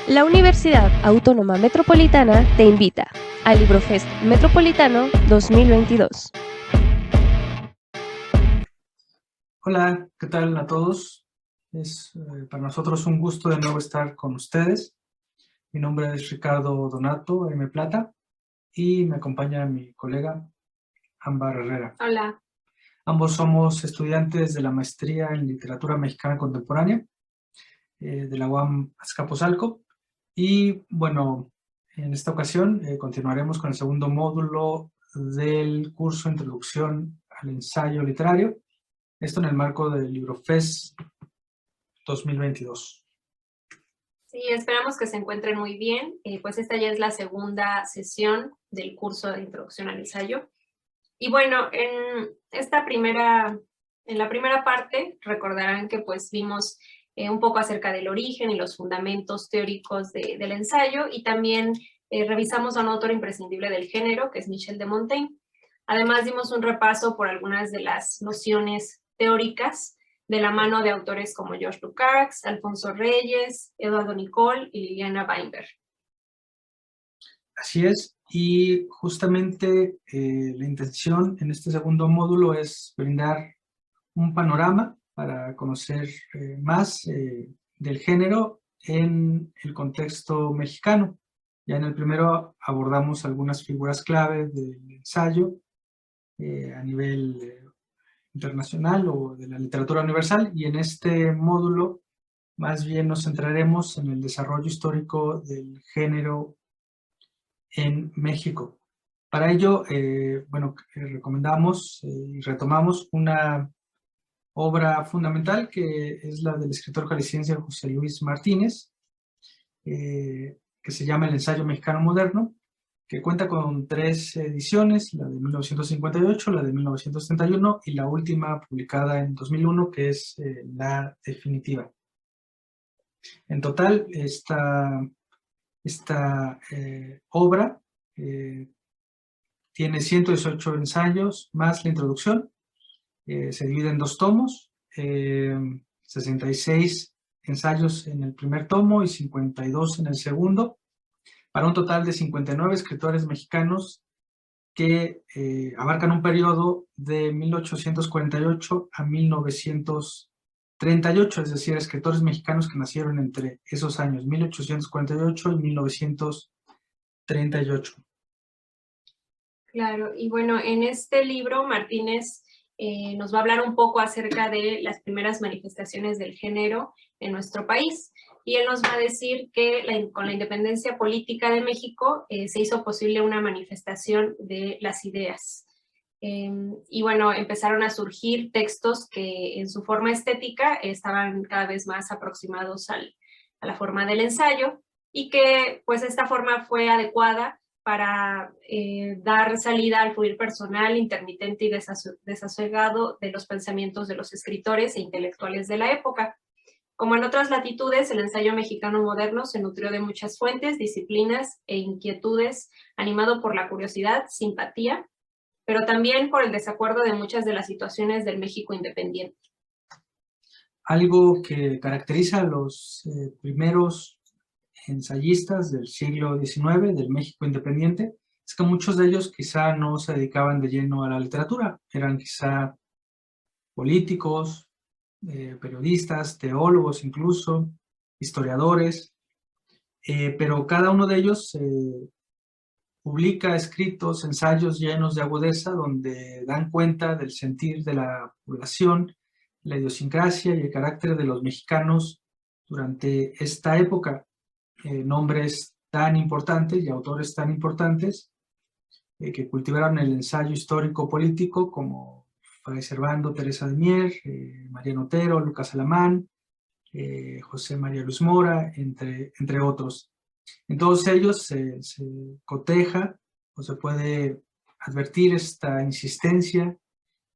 La Universidad Autónoma Metropolitana te invita al LibroFest Metropolitano 2022. Hola, ¿qué tal a todos? Es para nosotros un gusto de nuevo estar con ustedes. Mi nombre es Ricardo Donato M. Plata y me acompaña mi colega Ámbar Herrera. Hola. Ambos somos estudiantes de la maestría en Literatura Mexicana Contemporánea de la UAM Azcapotzalco. Y bueno, en esta ocasión continuaremos con el segundo módulo del curso Introducción al Ensayo Literario. Esto en el marco del LibroFest 2022. Sí, esperamos que se encuentren muy bien. Pues esta ya es la segunda sesión del curso de Introducción al Ensayo. Y bueno, en la primera parte recordarán que pues vimos un poco acerca del origen y los fundamentos teóricos del ensayo, y también revisamos a un autor imprescindible del género, que es Michel de Montaigne. Además dimos un repaso por algunas de las nociones teóricas de la mano de autores como George Lukács, Alfonso Reyes, Eduardo Nicol y Liliana Weinberg. Así es, y justamente la intención en este segundo módulo es brindar un panorama para conocer más del género en el contexto mexicano. Ya en el primero abordamos algunas figuras clave del ensayo a nivel internacional o de la literatura universal, y en este módulo más bien nos centraremos en el desarrollo histórico del género en México. Para ello, recomendamos y retomamos una obra fundamental que es la del escritor jalisciense José Luis Martínez, que se llama El Ensayo Mexicano Moderno, que cuenta con 3 ediciones, la de 1958, la de 1971 y la última publicada en 2001, que es la definitiva. En total, esta obra tiene 118 ensayos más la introducción. Se divide en 2 tomos, 66 ensayos en el primer tomo y 52 en el segundo, para un total de 59 escritores mexicanos que abarcan un periodo de 1848 a 1938, es decir, escritores mexicanos que nacieron entre esos años, 1848 y 1938. Claro, y bueno, en este libro Martínez nos va a hablar un poco acerca de las primeras manifestaciones del género en nuestro país, y él nos va a decir que con la independencia política de México se hizo posible una manifestación de las ideas. Y bueno, empezaron a surgir textos que en su forma estética estaban cada vez más aproximados a la forma del ensayo, y que pues esta forma fue adecuada para dar salida al fluir personal, intermitente y desasegado de los pensamientos de los escritores e intelectuales de la época. Como en otras latitudes, el ensayo mexicano moderno se nutrió de muchas fuentes, disciplinas e inquietudes, animado por la curiosidad, simpatía, pero también por el desacuerdo de muchas de las situaciones del México independiente. Algo que caracteriza a los primeros ensayistas del siglo XIX, del México independiente, es que muchos de ellos quizá no se dedicaban de lleno a la literatura, eran quizá políticos, periodistas, teólogos incluso, historiadores, pero cada uno de ellos publica escritos, ensayos llenos de agudeza, donde dan cuenta del sentir de la población, la idiosincrasia y el carácter de los mexicanos durante esta época. Nombres tan importantes y autores tan importantes que cultivaron el ensayo histórico-político como Fray Servando Teresa de Mier, Mariano Otero, Lucas Alamán, José María Luis Mora, entre otros. En todos ellos se coteja o se puede advertir esta insistencia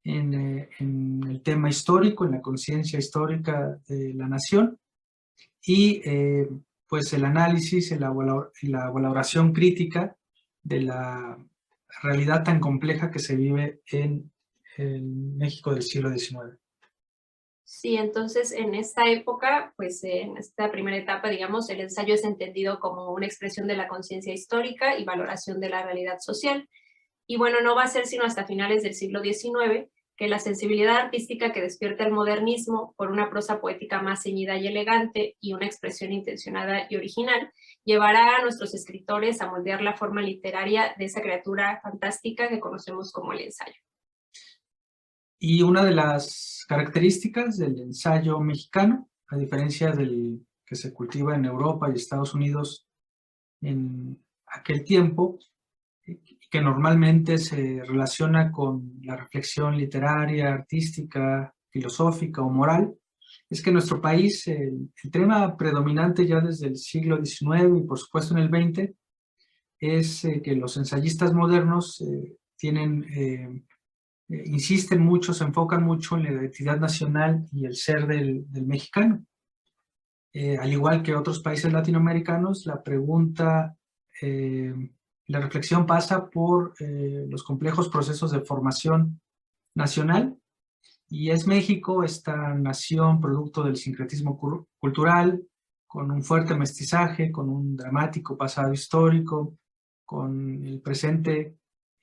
en el tema histórico, en la conciencia histórica de la nación, y pues el análisis y la valoración crítica de la realidad tan compleja que se vive en el México del siglo XIX. Sí, entonces en esta época, pues en esta primera etapa, digamos, el ensayo es entendido como una expresión de la conciencia histórica y valoración de la realidad social. Y bueno, no va a ser sino hasta finales del siglo XIX que la sensibilidad artística que despierta el modernismo por una prosa poética más ceñida y elegante y una expresión intencionada y original, llevará a nuestros escritores a moldear la forma literaria de esa criatura fantástica que conocemos como el ensayo. Y una de las características del ensayo mexicano, a diferencia del que se cultiva en Europa y Estados Unidos en aquel tiempo, que normalmente se relaciona con la reflexión literaria, artística, filosófica o moral, es que en nuestro país el tema predominante ya desde el siglo XIX y por supuesto en el XX es que los ensayistas modernos insisten mucho, se enfocan mucho en la identidad nacional y el ser del mexicano. Al igual que otros países latinoamericanos, la pregunta, la reflexión pasa por los complejos procesos de formación nacional, y es México, esta nación producto del sincretismo cultural, con un fuerte mestizaje, con un dramático pasado histórico, con el presente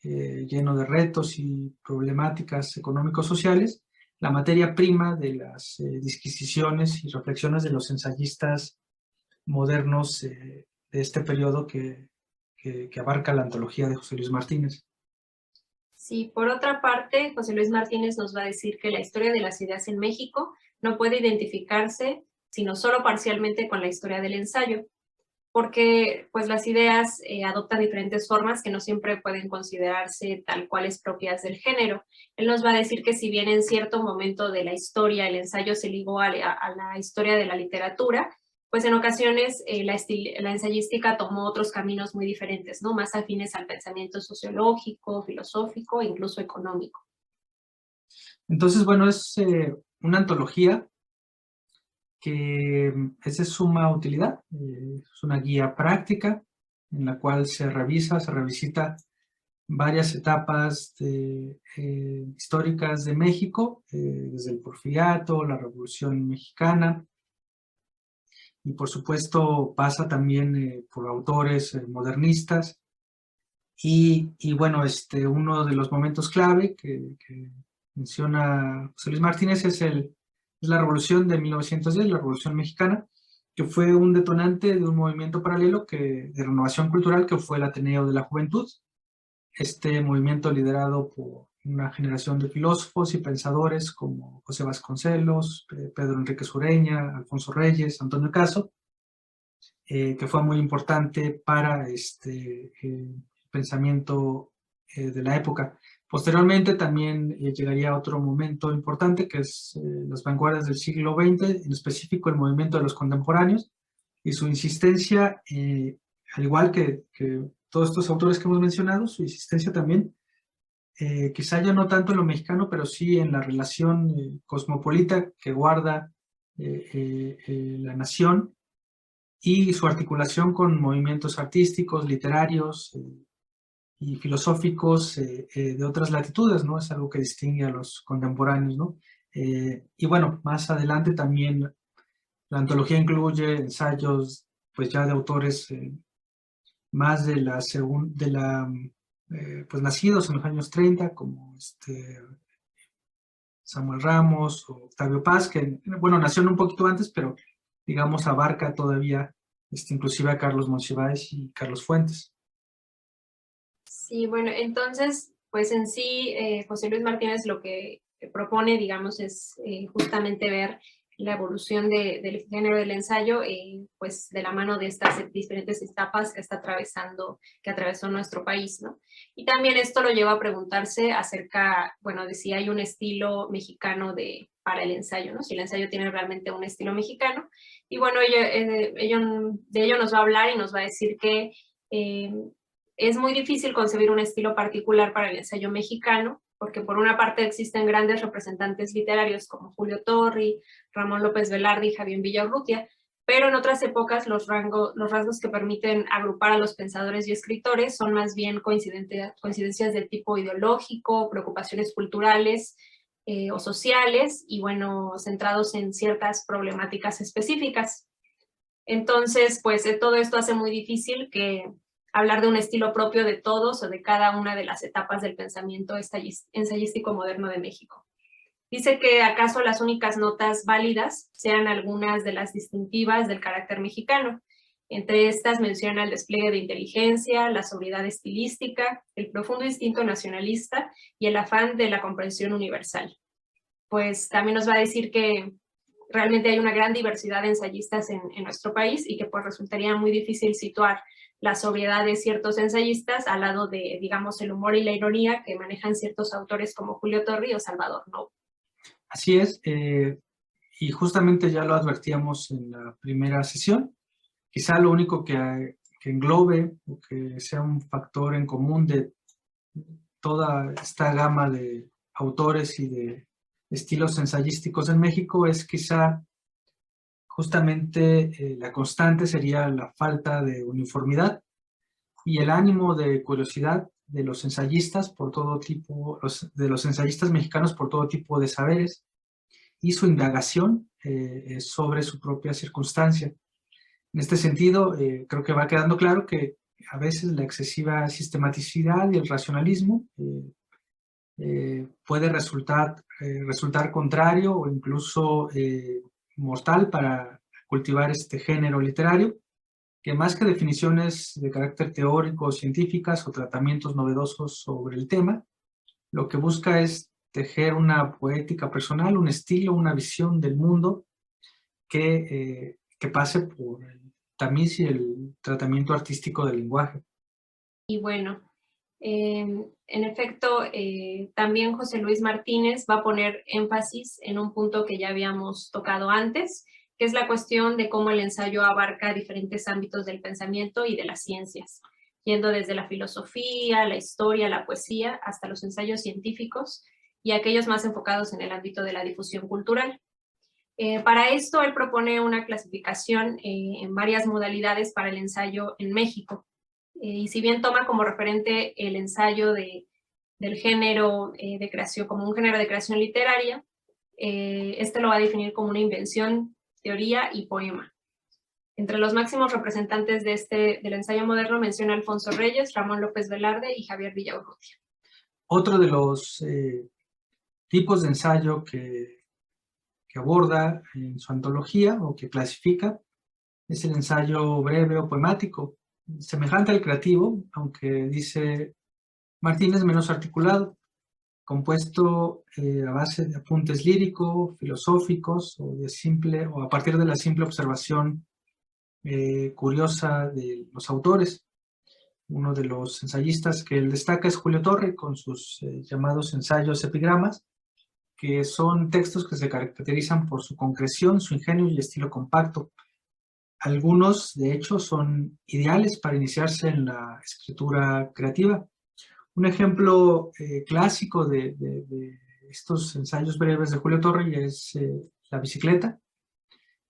lleno de retos y problemáticas económico-sociales, la materia prima de las disquisiciones y reflexiones de los ensayistas modernos de este periodo que abarca la antología de José Luis Martínez. Sí, por otra parte, José Luis Martínez nos va a decir que la historia de las ideas en México no puede identificarse, sino solo parcialmente con la historia del ensayo, porque pues las ideas adoptan diferentes formas que no siempre pueden considerarse tal cuales propias del género. Él nos va a decir que si bien en cierto momento de la historia el ensayo se ligó a la historia de la literatura, pues en ocasiones la ensayística tomó otros caminos muy diferentes, ¿no? Más afines al pensamiento sociológico, filosófico e incluso económico. Entonces, bueno, es una antología que es de suma utilidad, es una guía práctica en la cual se revisita varias etapas históricas de México, desde el Porfiriato, la Revolución Mexicana, y por supuesto pasa también por autores modernistas, y bueno, uno de los momentos clave que menciona José Luis Martínez es la Revolución de 1910, la Revolución Mexicana, que fue un detonante de un movimiento paralelo de renovación cultural que fue el Ateneo de la Juventud. Este movimiento liderado por una generación de filósofos y pensadores como José Vasconcelos, Pedro Enrique Sureña, Alfonso Reyes, Antonio Caso, que fue muy importante para pensamiento de la época. Posteriormente también llegaría otro momento importante que es las vanguardias del siglo XX, en específico el movimiento de los contemporáneos y su insistencia, al igual que todos estos autores que hemos mencionado, su insistencia también, quizá ya no tanto en lo mexicano, pero sí en la relación cosmopolita que guarda la nación y su articulación con movimientos artísticos, literarios y filosóficos de otras latitudes, ¿no? Es algo que distingue a los contemporáneos, ¿no? Y bueno, más adelante también la antología incluye ensayos, pues ya de autores más pues nacidos en los años 30, como Samuel Ramos o Octavio Paz, que, bueno, nació un poquito antes, pero digamos abarca todavía inclusive a Carlos Monsiváis y Carlos Fuentes. Sí, bueno, entonces, pues en sí, José Luis Martínez lo que propone, digamos, es justamente ver la evolución del género del ensayo, pues de la mano de estas diferentes etapas que atravesó nuestro país, ¿no? Y también esto lo lleva a preguntarse acerca, bueno, de si hay un estilo mexicano para el ensayo, ¿no? Si el ensayo tiene realmente un estilo mexicano. Y bueno, de ello nos va a hablar y nos va a decir que es muy difícil concebir un estilo particular para el ensayo mexicano, porque por una parte existen grandes representantes literarios como Julio Torri, Ramón López Velarde y Javier Villaurrutia, pero en otras épocas los rasgos que permiten agrupar a los pensadores y escritores son más bien coincidencias de tipo ideológico, preocupaciones culturales, o sociales, y bueno, centrados en ciertas problemáticas específicas. Entonces, pues todo esto hace muy difícil que hablar de un estilo propio de todos o de cada una de las etapas del pensamiento ensayístico moderno de México. Dice que acaso las únicas notas válidas sean algunas de las distintivas del carácter mexicano. Entre estas menciona el despliegue de inteligencia, la sobriedad estilística, el profundo instinto nacionalista y el afán de la comprensión universal. Pues también nos va a decir que realmente hay una gran diversidad de ensayistas en nuestro país y que pues resultaría muy difícil situar la sobriedad de ciertos ensayistas al lado de, digamos, el humor y la ironía que manejan ciertos autores como Julio Torri o Salvador Novo. Así es, y justamente ya lo advertíamos en la primera sesión. Quizá lo único que englobe o que sea un factor en común de toda esta gama de autores y de estilos ensayísticos en México es quizá justamente la constante sería la falta de uniformidad y el ánimo de curiosidad de los ensayistas por todo tipo, de los ensayistas mexicanos por todo tipo de saberes y su indagación sobre su propia circunstancia. En este sentido, creo que va quedando claro que a veces la excesiva sistematicidad y el racionalismo puede resultar contrario o incluso mortal para cultivar este género literario, que más que definiciones de carácter teórico o científicas o tratamientos novedosos sobre el tema, lo que busca es tejer una poética personal, un estilo, una visión del mundo que pase por el tamiz y el tratamiento artístico del lenguaje. Y bueno, en efecto, también José Luis Martínez va a poner énfasis en un punto que ya habíamos tocado antes, que es la cuestión de cómo el ensayo abarca diferentes ámbitos del pensamiento y de las ciencias, yendo desde la filosofía, la historia, la poesía, hasta los ensayos científicos y aquellos más enfocados en el ámbito de la difusión cultural. Para esto, él propone una clasificación en varias modalidades para el ensayo en México. Y si bien toma como referente el ensayo del género de creación, como un género de creación literaria, este lo va a definir como una invención, teoría y poema. Entre los máximos representantes del ensayo moderno menciona Alfonso Reyes, Ramón López Velarde y Javier Villaurrutia. Otro de los tipos de ensayo que aborda en su antología o que clasifica es el ensayo breve o poemático, semejante al creativo, aunque dice Martínez menos articulado, compuesto a base de apuntes líricos, filosóficos o a partir de la simple observación curiosa de los autores. Uno de los ensayistas que él destaca es Julio Torri, con sus llamados ensayos epigramas, que son textos que se caracterizan por su concreción, su ingenio y estilo compacto. Algunos, de hecho, son ideales para iniciarse en la escritura creativa. Un ejemplo clásico de estos ensayos breves de Julio Torri es La bicicleta,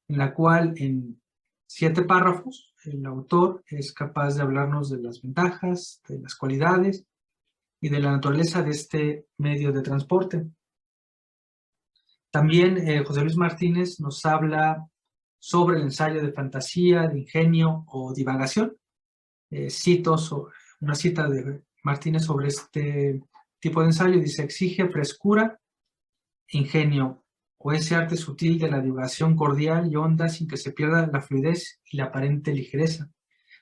en la cual en 7 párrafos el autor es capaz de hablarnos de las ventajas, de las cualidades y de la naturaleza de este medio de transporte. También José Luis Martínez nos habla sobre el ensayo de fantasía, de ingenio o divagación. Cito una cita de Martínez sobre este tipo de ensayo, dice: exige frescura, ingenio, o ese arte sutil de la divagación cordial y honda sin que se pierda la fluidez y la aparente ligereza.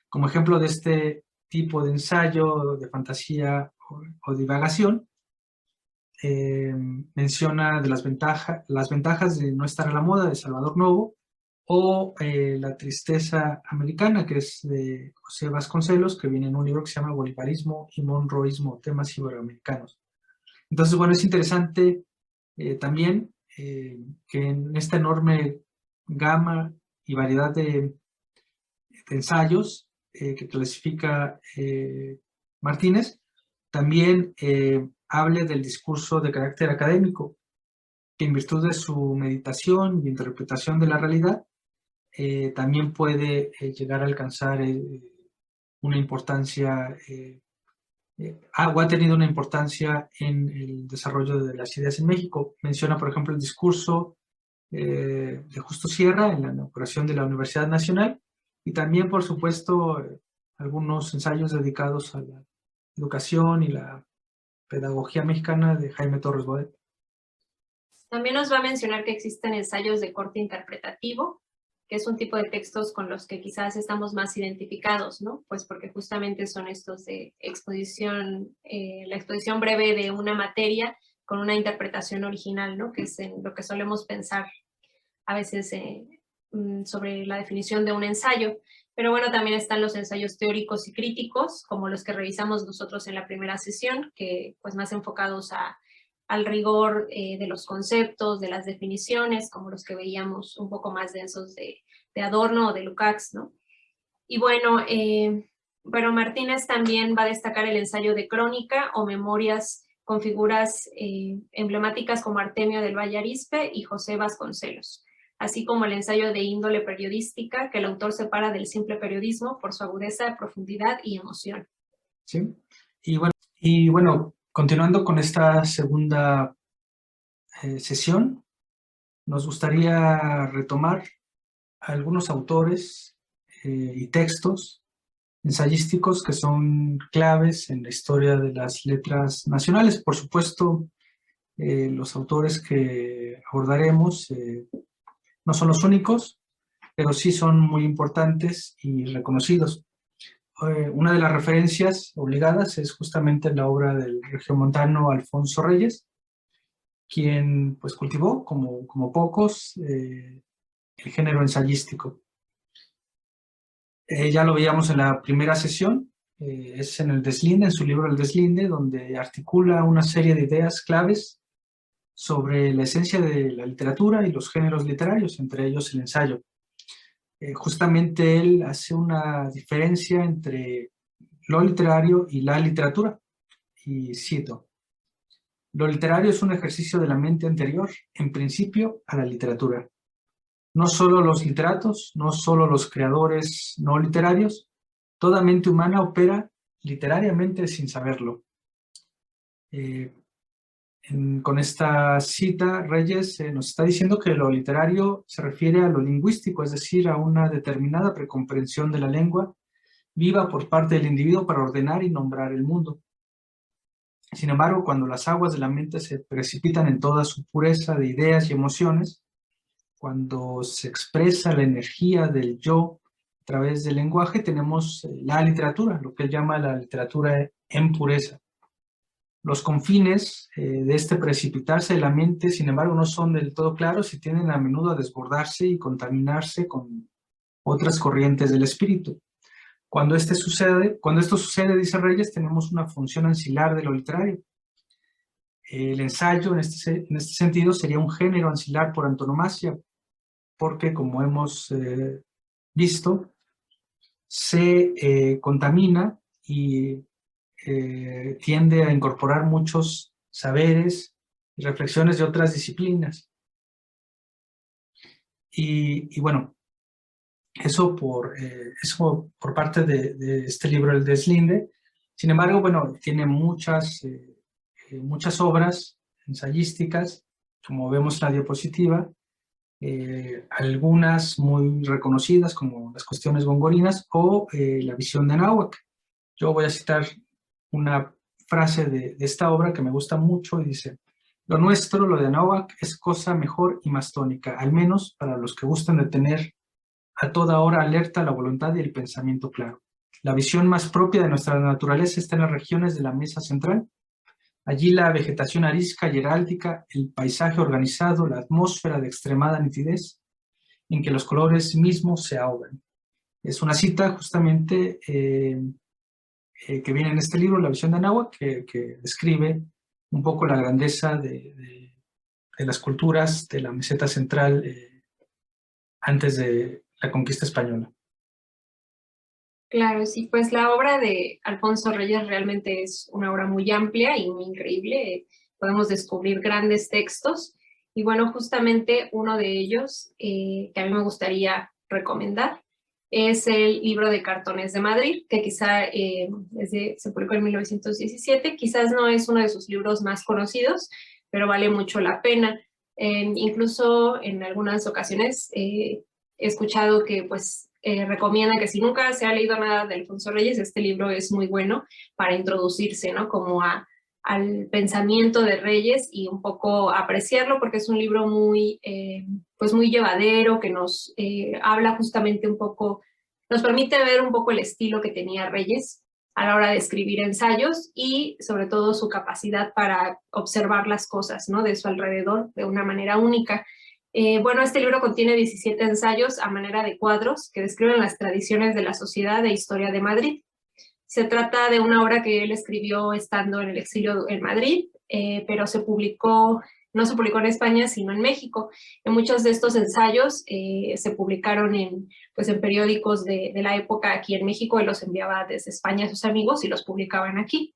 Como ejemplo de este tipo de ensayo de fantasía o divagación, menciona de las ventajas de no estar a la moda de Salvador Novo, o La tristeza americana, que es de José Vasconcelos, que viene en un libro que se llama Bolivarismo y Monroísmo, temas iberoamericanos. Entonces, bueno, es interesante también que en esta enorme gama y variedad de ensayos que clasifica Martínez, también hable del discurso de carácter académico, que en virtud de su meditación y interpretación de la realidad, también puede llegar a alcanzar una importancia o ha tenido una importancia en el desarrollo de las ideas en México. Menciona, por ejemplo, el discurso de Justo Sierra en la inauguración de la Universidad Nacional y también, por supuesto, algunos ensayos dedicados a la educación y la pedagogía mexicana de Jaime Torres Bodet. También nos va a mencionar que existen ensayos de corte interpretativo, que es un tipo de textos con los que quizás estamos más identificados, ¿no? Pues porque justamente son estos de exposición, la exposición breve de una materia con una interpretación original, ¿no? Que es en lo que solemos pensar a veces sobre la definición de un ensayo. Pero bueno, también están los ensayos teóricos y críticos, como los que revisamos nosotros en la primera sesión, que pues más enfocados al rigor de los conceptos, de las definiciones, como los que veíamos un poco más densos de Adorno o de Lukács, ¿no? Y bueno, Martínez también va a destacar el ensayo de crónica o memorias con figuras emblemáticas como Artemio del Valle Arizpe y José Vasconcelos, así como el ensayo de índole periodística que el autor separa del simple periodismo por su agudeza, profundidad y emoción. Sí, y bueno, continuando con esta segunda sesión, nos gustaría retomar algunos autores y textos ensayísticos que son claves en la historia de las letras nacionales. Por supuesto, los autores que abordaremos no son los únicos, pero sí son muy importantes y reconocidos. Una de las referencias obligadas es justamente la obra del regiomontano Alfonso Reyes, quien pues cultivó, como pocos, el género ensayístico. Ya lo veíamos en la primera sesión, es en el Deslinde, en su libro El Deslinde, donde articula una serie de ideas claves sobre la esencia de la literatura y los géneros literarios, entre ellos el ensayo. Justamente él hace una diferencia entre lo literario y la literatura, y cito: lo literario es un ejercicio de la mente anterior, en principio, a la literatura. No solo los literatos, no solo los creadores no literarios, toda mente humana opera literariamente sin saberlo. Con esta cita, Reyes nos está diciendo que lo literario se refiere a lo lingüístico, es decir, a una determinada precomprensión de la lengua viva por parte del individuo para ordenar y nombrar el mundo. Sin embargo, cuando las aguas de la mente se precipitan en toda su pureza de ideas y emociones, cuando se expresa la energía del yo a través del lenguaje, tenemos la literatura, lo que él llama la literatura en pureza. Los confines de este precipitarse de la mente, sin embargo, no son del todo claros y tienden a menudo a desbordarse y contaminarse con otras corrientes del espíritu. Cuando esto sucede, dice Reyes, tenemos una función ancilar de lo literario. El ensayo, en este sentido, sería un género ancilar por antonomasia, porque, como hemos visto, se contamina y tiende a incorporar muchos saberes y reflexiones de otras disciplinas. Y bueno, eso por parte de este libro, El Deslinde. Sin embargo, bueno, tiene muchas obras ensayísticas, como vemos en la diapositiva, algunas muy reconocidas como las cuestiones gongorinas o la visión de Anáhuac. Yo voy a citar una frase de esta obra que me gusta mucho y dice: lo nuestro, lo de Anáhuac, es cosa mejor y más tónica, al menos para los que gustan de tener a toda hora alerta la voluntad y el pensamiento claro. La visión más propia de nuestra naturaleza está en las regiones de la mesa central. Allí la vegetación arisca y heráldica, el paisaje organizado, la atmósfera de extremada nitidez, en que los colores mismos se ahogan. Es una cita justamente que viene en este libro, La visión de Anáhuac, que describe un poco la grandeza de las culturas de la meseta central antes de la conquista española. Claro, sí, pues la obra de Alfonso Reyes realmente es una obra muy amplia y muy increíble. Podemos descubrir grandes textos y bueno, justamente uno de ellos que a mí me gustaría recomendar es el libro de Cartones de Madrid, que quizá se publicó en 1917. Quizás no es uno de sus libros más conocidos, pero vale mucho la pena. Incluso en algunas ocasiones he escuchado que pues recomiendan que si nunca se ha leído nada de Alfonso Reyes, este libro es muy bueno para introducirse, ¿no? Como al pensamiento de Reyes y un poco apreciarlo, porque es un libro muy, pues muy llevadero, que nos habla justamente un poco, nos permite ver un poco el estilo que tenía Reyes a la hora de escribir ensayos y sobre todo su capacidad para observar las cosas, ¿no? De su alrededor de una manera única. Bueno, este libro contiene 17 ensayos a manera de cuadros que describen las tradiciones de la sociedad e historia de Madrid. Se trata de una obra que él escribió estando en el exilio en Madrid, pero no se publicó en España, sino en México. Muchos de estos ensayos se publicaron pues en periódicos de la época aquí en México. Él los enviaba desde España a sus amigos y los publicaban aquí.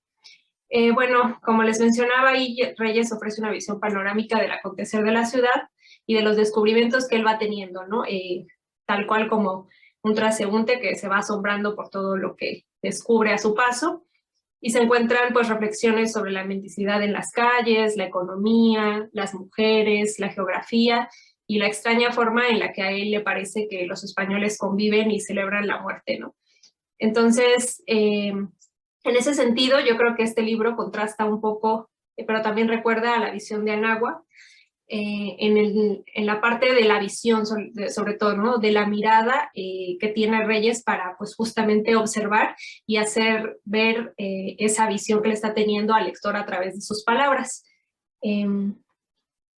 Bueno, como les mencionaba, ahí Reyes ofrece una visión panorámica del acontecer de la ciudad y de los descubrimientos que él va teniendo, ¿no? Tal cual como un transeúnte que se va asombrando por todo lo que descubre a su paso, y se encuentran pues reflexiones sobre la mendicidad en las calles, la economía, las mujeres, la geografía y la extraña forma en la que a él le parece que los españoles conviven y celebran la muerte, ¿no? Entonces, en ese sentido, yo creo que este libro contrasta un poco, pero también recuerda a la visión de Anáhuac, en la parte de la visión, sobre todo, ¿no? De la mirada que tiene Reyes para, pues, justamente observar y hacer ver esa visión que le está teniendo al lector a través de sus palabras.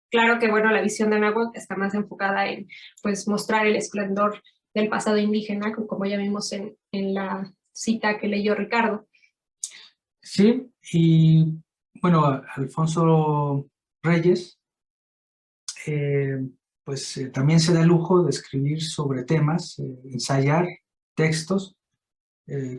Claro que, bueno, la visión de Anáhuac está más enfocada en, pues, mostrar el esplendor del pasado indígena, como ya vimos en la cita que leyó Ricardo. Sí, y bueno, Alfonso Reyes también se da el lujo de escribir sobre temas, ensayar textos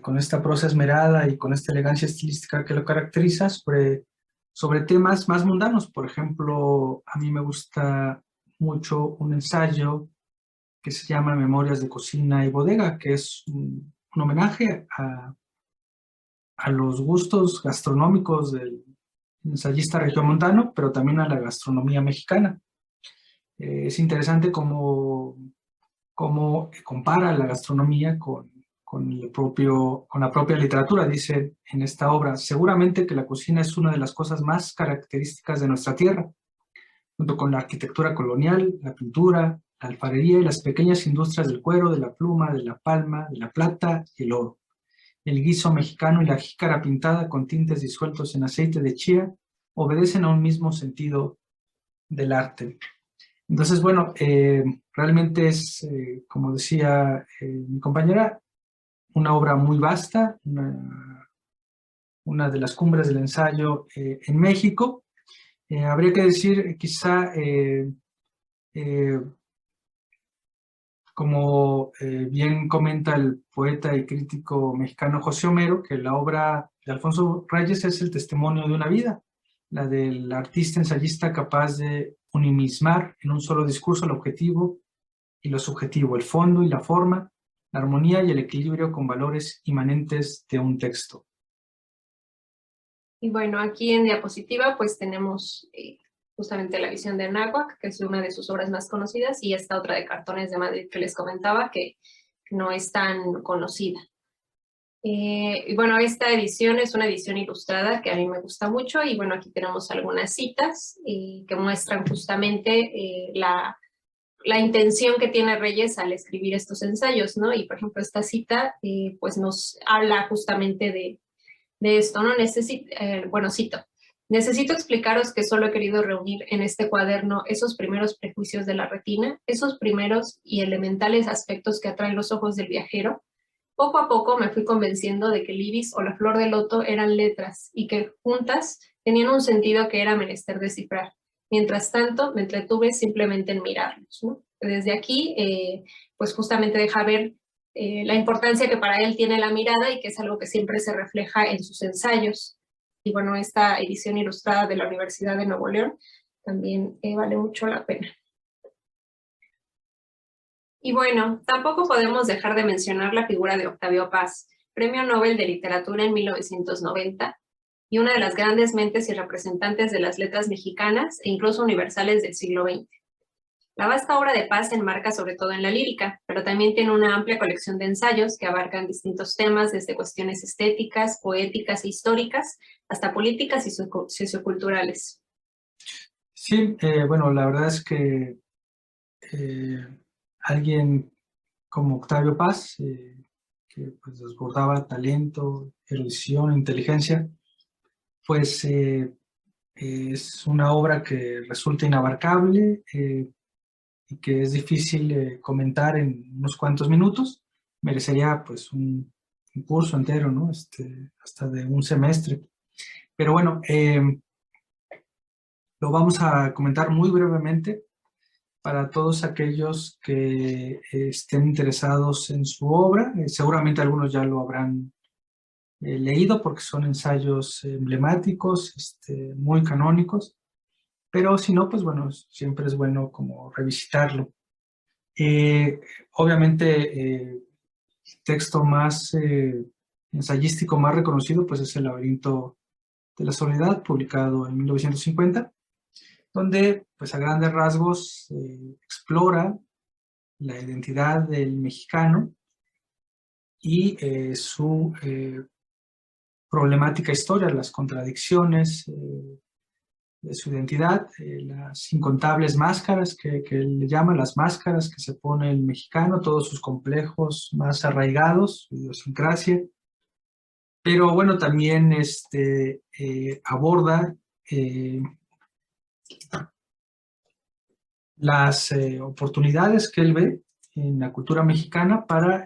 con esta prosa esmerada y con esta elegancia estilística que lo caracteriza sobre temas más mundanos. Por ejemplo, a mí me gusta mucho un ensayo que se llama Memorias de Cocina y Bodega, que es un homenaje a los gustos gastronómicos del ensayista regiomontano, pero también a la gastronomía mexicana. Es interesante cómo compara la gastronomía con la propia literatura. Dice en esta obra: seguramente que la cocina es una de las cosas más características de nuestra tierra, junto con la arquitectura colonial, la pintura, la alfarería y las pequeñas industrias del cuero, de la pluma, de la palma, de la plata y el oro. El guiso mexicano y la jícara pintada con tintes disueltos en aceite de chía obedecen a un mismo sentido del arte. Entonces, bueno, realmente es, como decía mi compañera, una obra muy vasta, una de las cumbres del ensayo en México. Habría que decir, quizá, como bien comenta el poeta y crítico mexicano José Homero, que la obra de Alfonso Reyes es el testimonio de una vida, la del artista ensayista capaz de unimizar en un solo discurso el objetivo y lo subjetivo, el fondo y la forma, la armonía y el equilibrio con valores inmanentes de un texto. Y bueno, aquí en diapositiva pues tenemos justamente la visión de Anáhuac, que es una de sus obras más conocidas, y esta otra de Cartones de Madrid que les comentaba, que no es tan conocida. Y bueno, esta edición es una edición ilustrada que a mí me gusta mucho, y bueno, aquí tenemos algunas citas que muestran justamente la intención que tiene Reyes al escribir estos ensayos, ¿no? Y por ejemplo, esta cita pues nos habla justamente de esto, ¿no? Bueno, cito: necesito explicaros que solo he querido reunir en este cuaderno esos primeros prejuicios de la retina, esos primeros y elementales aspectos que atraen los ojos del viajero. Poco a poco me fui convenciendo de que el iris o la flor de loto eran letras y que juntas tenían un sentido que era menester descifrar. Mientras tanto, me entretuve simplemente en mirarlos, ¿no? Desde aquí, pues justamente deja ver la importancia que para él tiene la mirada y que es algo que siempre se refleja en sus ensayos. Y bueno, esta edición ilustrada de la Universidad de Nuevo León también vale mucho la pena. Y bueno, tampoco podemos dejar de mencionar la figura de Octavio Paz, Premio Nobel de Literatura en 1990, y una de las grandes mentes y representantes de las letras mexicanas e incluso universales del siglo XX. La vasta obra de Paz se enmarca sobre todo en la lírica, pero también tiene una amplia colección de ensayos que abarcan distintos temas, desde cuestiones estéticas, poéticas e históricas, hasta políticas y socioculturales. Sí, bueno, la verdad es que alguien como Octavio Paz, que pues desbordaba talento, erudición, inteligencia, pues es una obra que resulta inabarcable y que es difícil comentar en unos cuantos minutos. Merecería pues un curso entero, ¿no? Hasta de un semestre. Pero bueno, lo vamos a comentar muy brevemente para todos aquellos que estén interesados en su obra. Seguramente algunos ya lo habrán leído porque son ensayos emblemáticos, muy canónicos, pero si no, pues bueno, siempre es bueno como revisitarlo. Obviamente, el texto más ensayístico, más reconocido, pues es El laberinto de la soledad, publicado en 1950, donde pues a grandes rasgos explora la identidad del mexicano y su problemática historia, las contradicciones de su identidad, las incontables máscaras que él le llama, las máscaras que se pone el mexicano, todos sus complejos más arraigados, su idiosincrasia. Pero bueno, también aborda las oportunidades que él ve en la cultura mexicana para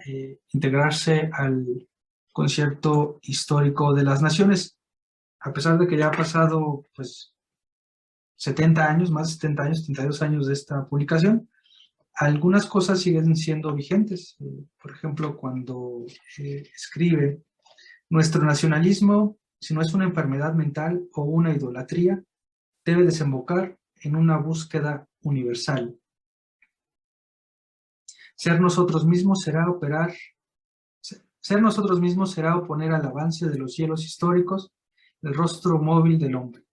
integrarse al concierto histórico de las naciones. A pesar de que ya ha pasado pues 70 años, más de 70 años, 72 años de esta publicación, algunas cosas siguen siendo vigentes. Por ejemplo, cuando escribe: nuestro nacionalismo, si no es una enfermedad mental o una idolatría, debe desembocar en una búsqueda universal. Ser nosotros mismos será oponer al avance de los hielos históricos el rostro móvil del hombre.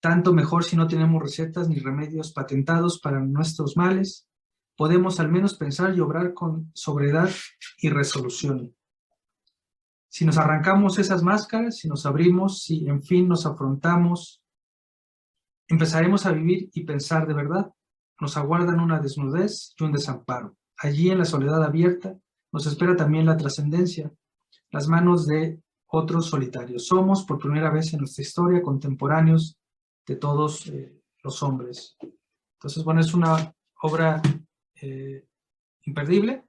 Tanto mejor si no tenemos recetas ni remedios patentados para nuestros males, podemos al menos pensar y obrar con sobriedad y resolución. Si nos arrancamos esas máscaras, si nos abrimos, si en fin nos afrontamos, empezaremos a vivir y pensar de verdad. Nos aguardan una desnudez y un desamparo. Allí en la soledad abierta nos espera también la trascendencia, las manos de otros solitarios. Somos por primera vez en nuestra historia contemporáneos de todos los hombres. Entonces, bueno, es una obra imperdible.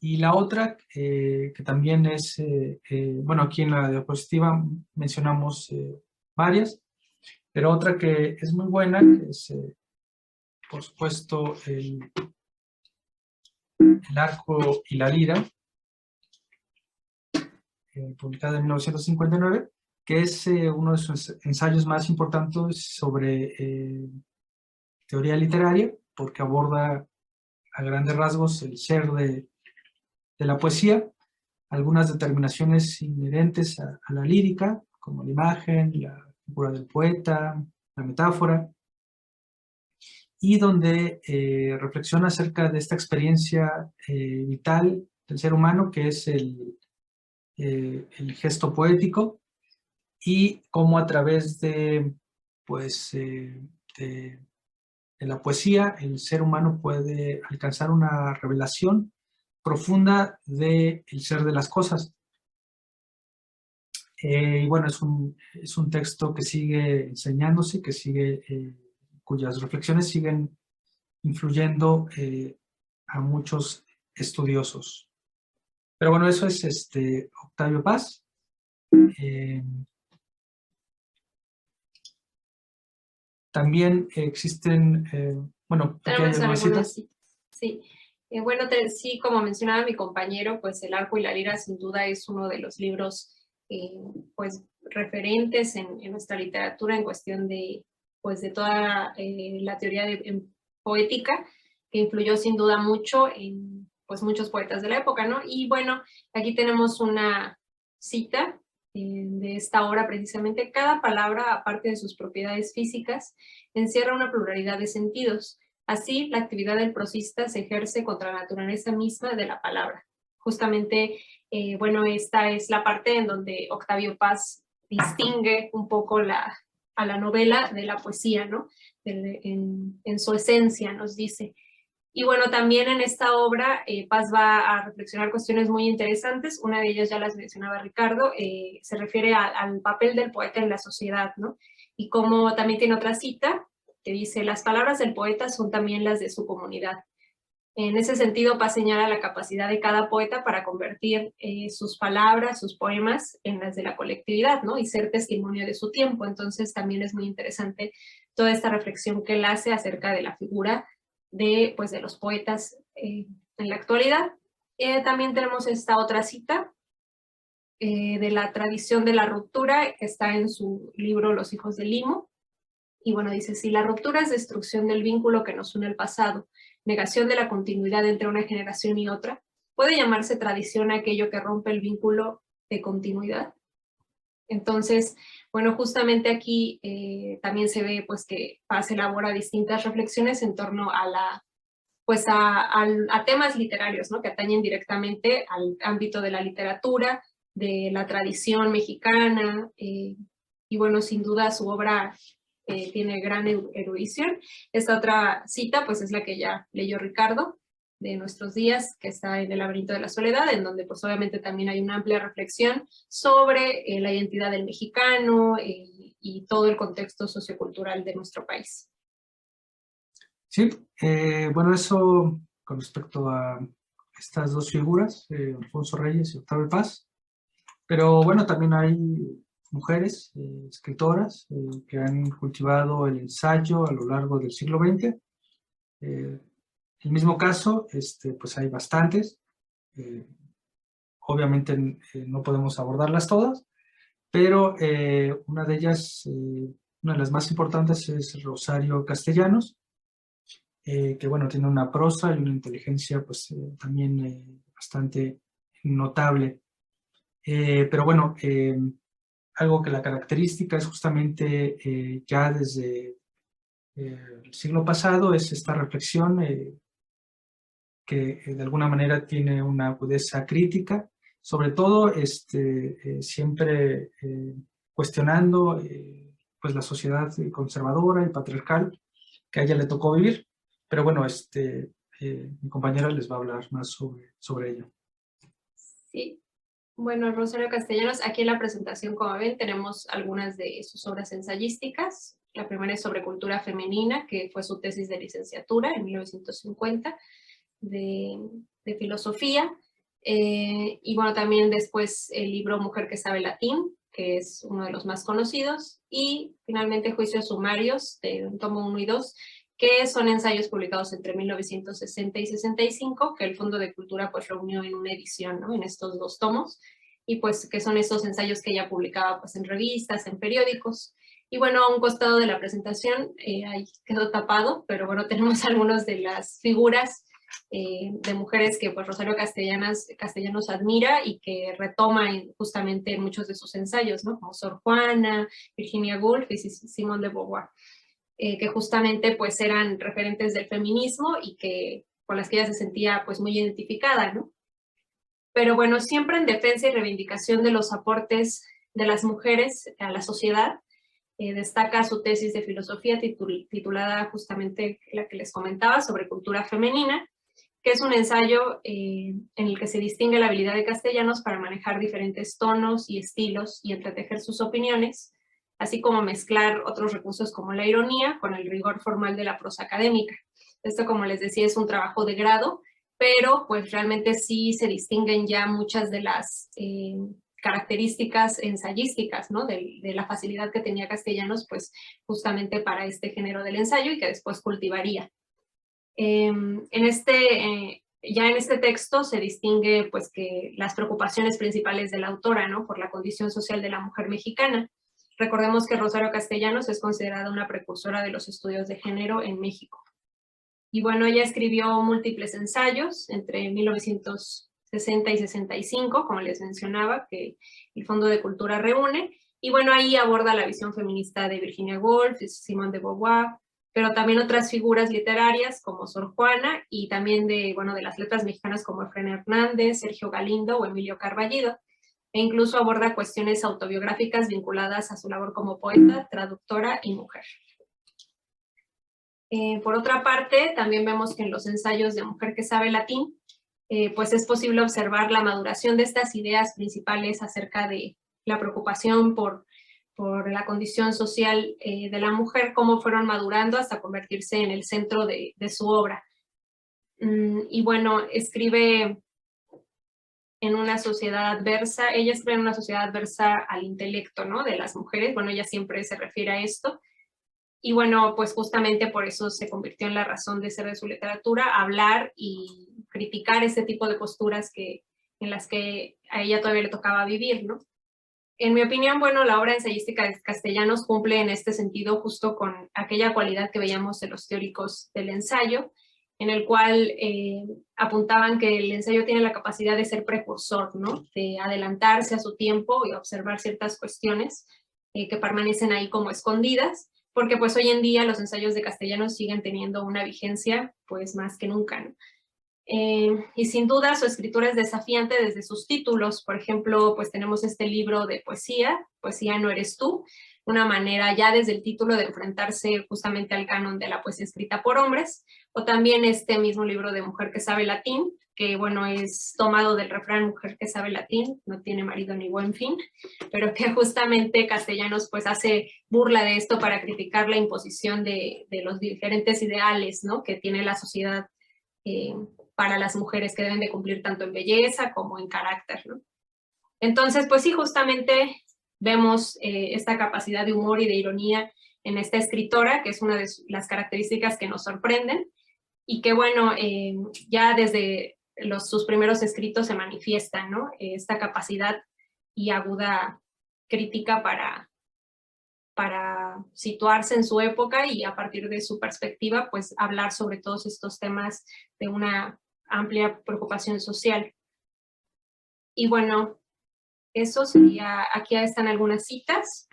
Y la otra, que también es, bueno, aquí en la diapositiva mencionamos varias, pero otra que es muy buena, que es, por supuesto, el arco y la lira, publicada en 1959, que es uno de sus ensayos más importantes sobre teoría literaria, porque aborda a grandes rasgos el ser de la poesía, algunas determinaciones inherentes a la lírica, como la imagen, la figura del poeta, la metáfora, y donde reflexiona acerca de esta experiencia vital del ser humano, que es el gesto poético, y cómo a través de, pues, de la poesía el ser humano puede alcanzar una revelación profunda del ser de las cosas. Y bueno, es un texto que sigue enseñándose, que sigue, cuyas reflexiones siguen influyendo a muchos estudiosos. Pero bueno, eso es Octavio Paz. También existen, bueno, aquí hay Tenemos algunas algunas citas. sí. Bueno, sí, como mencionaba mi compañero, pues El arco y la lira sin duda es uno de los libros pues referentes en nuestra literatura en cuestión de, pues, de toda la teoría poética. que influyó sin duda mucho en pues, muchos poetas de la época, ¿no? Y bueno, aquí tenemos una cita de esta obra precisamente. Cada palabra, aparte de sus propiedades físicas, encierra una pluralidad de sentidos. Así, la actividad del prosista se ejerce contra la naturaleza misma de la palabra. Justamente, bueno, esta es la parte en donde Octavio Paz distingue un poco a la novela de la poesía, ¿no? En su esencia, nos dice. Y bueno, también en esta obra Paz va a reflexionar cuestiones muy interesantes. Una de ellas ya las mencionaba Ricardo, se refiere al papel del poeta en la sociedad, ¿no? Y como también tiene otra cita que dice, las palabras del poeta son también las de su comunidad. En ese sentido, Paz señala la capacidad de cada poeta para convertir sus palabras, sus poemas, en las de la colectividad, ¿no? Y ser testimonio de su tiempo. Entonces también es muy interesante toda esta reflexión que él hace acerca de la figura de los poetas en la actualidad. También tenemos esta otra cita de la tradición de la ruptura, que está en su libro Los hijos del limo. Y bueno, dice, si la ruptura es destrucción del vínculo que nos une al pasado, negación de la continuidad entre una generación y otra, ¿puede llamarse tradición aquello que rompe el vínculo de continuidad? Entonces, bueno, justamente aquí también se ve pues que Paz elabora distintas reflexiones en torno a temas literarios, ¿no? Que atañen directamente al ámbito de la literatura, de la tradición mexicana, y bueno, sin duda su obra tiene gran erudición. Esta otra cita pues es la que ya leyó Ricardo, de nuestros días, que está en El laberinto de la soledad, en donde pues obviamente también hay una amplia reflexión sobre la identidad del mexicano y todo el contexto sociocultural de nuestro país. Sí, bueno, eso con respecto a estas dos figuras, Alfonso Reyes y Octavio Paz. Pero bueno, también hay mujeres, escritoras, que han cultivado el ensayo a lo largo del siglo XX. El mismo caso, pues hay bastantes. Obviamente no podemos abordarlas todas, pero una de ellas, una de las más importantes es Rosario Castellanos, que bueno, tiene una prosa y una inteligencia pues también bastante notable. Pero bueno, algo que la característica es justamente ya desde el siglo pasado, es esta reflexión que de alguna manera tiene una agudeza crítica, sobre todo siempre cuestionando pues la sociedad conservadora y patriarcal que a ella le tocó vivir. Pero bueno, mi compañera les va a hablar más sobre ello. Sí. Bueno, Rosario Castellanos, aquí en la presentación, como ven, tenemos algunas de sus obras ensayísticas. La primera es sobre cultura femenina, que fue su tesis de licenciatura en 1950, de filosofía. Y bueno, también después el libro Mujer que sabe latín, que es uno de los más conocidos. Y finalmente Juicios sumarios, de un tomo 1 y 2, que son ensayos publicados entre 1960 y 65, que el Fondo de Cultura pues reunió en una edición, ¿no? En estos dos tomos, y pues que son estos ensayos que ella publicaba pues en revistas, en periódicos. Y bueno, a un costado de la presentación, ahí quedó tapado, pero bueno, tenemos algunas de las figuras de mujeres que pues Rosario Castellanos admira y que retoma justamente en muchos de sus ensayos, ¿no? Como Sor Juana, Virginia Woolf y Simone de Beauvoir. Que justamente pues eran referentes del feminismo y con las que ella se sentía pues muy identificada, ¿no? Pero bueno, siempre en defensa y reivindicación de los aportes de las mujeres a la sociedad, destaca su tesis de filosofía titulada justamente la que les comentaba sobre cultura femenina, que es un ensayo en el que se distingue la habilidad de Castellanos para manejar diferentes tonos y estilos y entretejer sus opiniones, así como mezclar otros recursos como la ironía con el rigor formal de la prosa académica. Esto, como les decía, es un trabajo de grado, pero pues realmente sí se distinguen ya muchas de las características ensayísticas, ¿no? De la facilidad que tenía Castellanos, pues justamente para este género del ensayo y que después cultivaría. Ya en este texto se distingue pues que las preocupaciones principales de la autora, ¿no? Por la condición social de la mujer mexicana. Recordemos que Rosario Castellanos es considerada una precursora de los estudios de género en México. Y bueno, ella escribió múltiples ensayos entre 1960 y 65, como les mencionaba, que el Fondo de Cultura reúne. Y bueno, ahí aborda la visión feminista de Virginia Woolf, Simone de Beauvoir, pero también otras figuras literarias como Sor Juana y también de las letras mexicanas como Efraín Hernández, Sergio Galindo o Emilio Carballido. E incluso aborda cuestiones autobiográficas vinculadas a su labor como poeta, traductora y mujer. Por otra parte, también vemos que en los ensayos de Mujer que sabe latín, pues es posible observar la maduración de estas ideas principales acerca de la preocupación por la condición social de la mujer, cómo fueron madurando hasta convertirse en el centro de su obra. Y bueno, escribe en una sociedad adversa, ella escribe en una sociedad adversa al intelecto, ¿no?, de las mujeres. Bueno, ella siempre se refiere a esto. Y bueno, pues justamente por eso se convirtió en la razón de ser de su literatura, hablar y criticar ese tipo de posturas en las que a ella todavía le tocaba vivir, ¿no? En mi opinión, bueno, la obra ensayística de Castellanos cumple en este sentido justo con aquella cualidad que veíamos de los teóricos del ensayo, en el cual apuntaban que el ensayo tiene la capacidad de ser precursor, ¿no?, de adelantarse a su tiempo y observar ciertas cuestiones que permanecen ahí como escondidas, porque pues hoy en día los ensayos de Castellanos siguen teniendo una vigencia pues más que nunca, ¿no? Y sin duda su escritura es desafiante desde sus títulos. Por ejemplo, pues tenemos este libro de poesía, Poesía no eres tú, una manera ya desde el título de enfrentarse justamente al canon de la poesía escrita por hombres, o también este mismo libro de Mujer que sabe latín, que bueno, es tomado del refrán Mujer que sabe latín, no tiene marido ni buen fin, pero que justamente Castellanos pues hace burla de esto para criticar la imposición de los diferentes ideales, ¿no?, que tiene la sociedad para las mujeres, que deben de cumplir tanto en belleza como en carácter, ¿no? Entonces, pues sí, justamente vemos esta capacidad de humor y de ironía en esta escritora, que es una de las características que nos sorprenden, y que bueno, ya desde sus primeros escritos se manifiesta, ¿no?, esta capacidad y aguda crítica para situarse en su época y a partir de su perspectiva, pues hablar sobre todos estos temas de una amplia preocupación social. Y bueno, eso sería, aquí están algunas citas.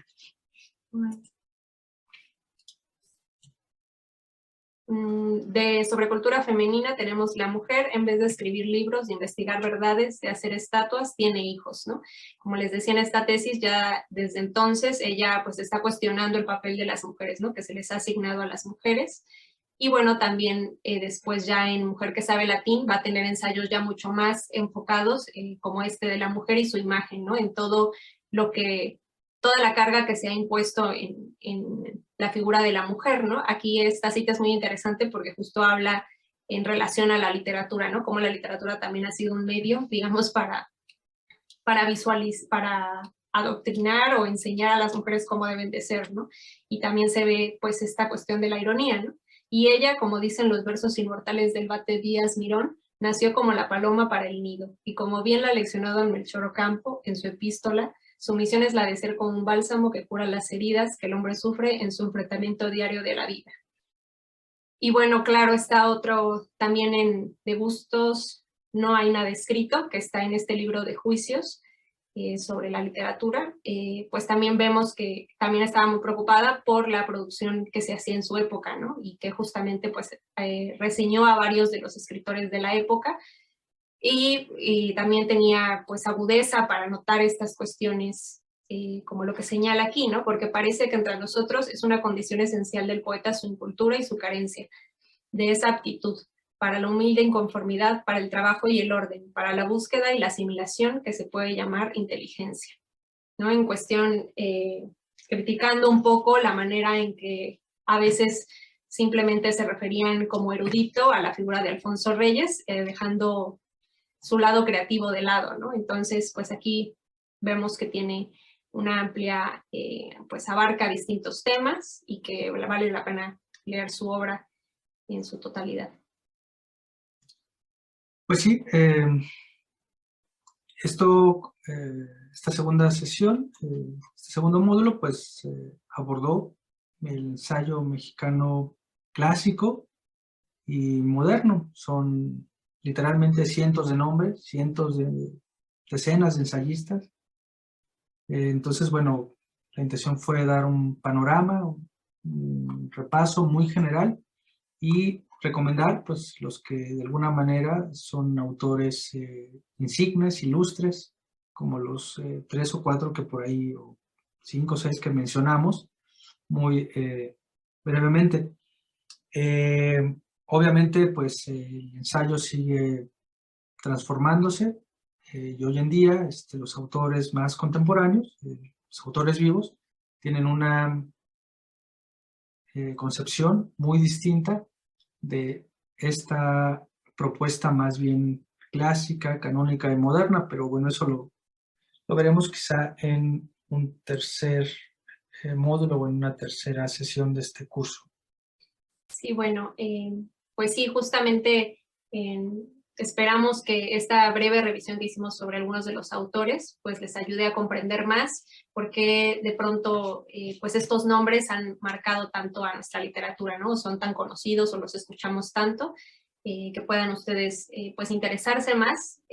Sobre cultura femenina tenemos: la mujer, en vez de escribir libros, de investigar verdades, de hacer estatuas, tiene hijos, ¿no? Como les decía en esta tesis, ya desde entonces ella pues está cuestionando el papel de las mujeres, ¿no?, que se les ha asignado a las mujeres. Y bueno, también después ya en Mujer que sabe latín va a tener ensayos ya mucho más enfocados como este de la mujer y su imagen, ¿no?, en todo lo que, toda la carga que se ha impuesto en la figura de la mujer, ¿no? Aquí esta cita es muy interesante porque justo habla en relación a la literatura, ¿no?, como la literatura también ha sido un medio, digamos, para visualizar, para adoctrinar o enseñar a las mujeres cómo deben de ser, ¿no? Y también se ve pues esta cuestión de la ironía, ¿no? Y ella, como dicen los versos inmortales del Bate Díaz Mirón, nació como la paloma para el nido, y como bien la ha leccionado en Melchor Ocampo en su epístola, su misión es la de ser como un bálsamo que cura las heridas que el hombre sufre en su enfrentamiento diario de la vida. Y bueno, claro, está otro también de Bustos, No hay nada escrito, que está en este libro de juicios sobre la literatura. Pues también vemos que también estaba muy preocupada por la producción que se hacía en su época, ¿no?, y que justamente pues reseñó a varios de los escritores de la época, y también tenía pues agudeza para notar estas cuestiones como lo que señala aquí, ¿no?, porque parece que entre nosotros es una condición esencial del poeta su incultura y su carencia de esa aptitud para la humilde inconformidad, para el trabajo y el orden, para la búsqueda y la asimilación que se puede llamar inteligencia, ¿no? En cuestión, criticando un poco la manera en que a veces simplemente se referían como erudito a la figura de Alfonso Reyes, dejando su lado creativo de lado, ¿no? Entonces, pues aquí vemos que tiene una amplia, pues abarca distintos temas y que vale la pena leer su obra en su totalidad. Pues sí, esta segunda sesión, este segundo módulo, pues abordó el ensayo mexicano clásico, y moderno. Son literalmente cientos de nombres, decenas de ensayistas. Entonces, bueno, la intención fue dar un panorama, un repaso muy general y recomendar pues los que de alguna manera son autores insignes, ilustres, como los 3 o 4 que por ahí, o 5 o 6 que mencionamos, muy brevemente. Obviamente, pues el ensayo sigue transformándose y hoy en día los autores más contemporáneos, los autores vivos, tienen una concepción muy distinta de esta propuesta más bien clásica, canónica y moderna, pero bueno, eso lo veremos quizá en un tercer módulo o en una tercera sesión de este curso. Sí, bueno, pues sí, justamente esperamos que esta breve revisión que hicimos sobre algunos de los autores pues les ayude a comprender más por qué de pronto pues estos nombres han marcado tanto a nuestra literatura, ¿no? Son tan conocidos o los escuchamos tanto, que puedan ustedes pues interesarse más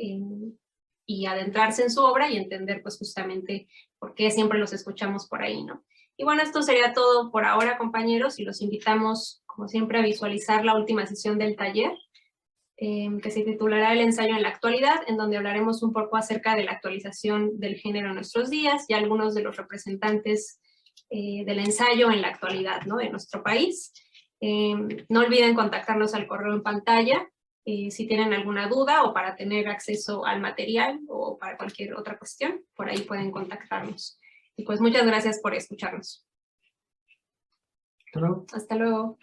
y adentrarse en su obra y entender pues justamente por qué siempre los escuchamos por ahí, ¿no? Y bueno, esto sería todo por ahora, compañeros, y los invitamos, como siempre, a visualizar la última sesión del taller, que se titulará El ensayo en la actualidad, en donde hablaremos un poco acerca de la actualización del género en nuestros días y algunos de los representantes del ensayo en la actualidad, ¿no?, de nuestro país. No olviden contactarnos al correo en pantalla si tienen alguna duda o para tener acceso al material o para cualquier otra cuestión, por ahí pueden contactarnos. Y pues muchas gracias por escucharnos. Hasta luego. Hasta luego.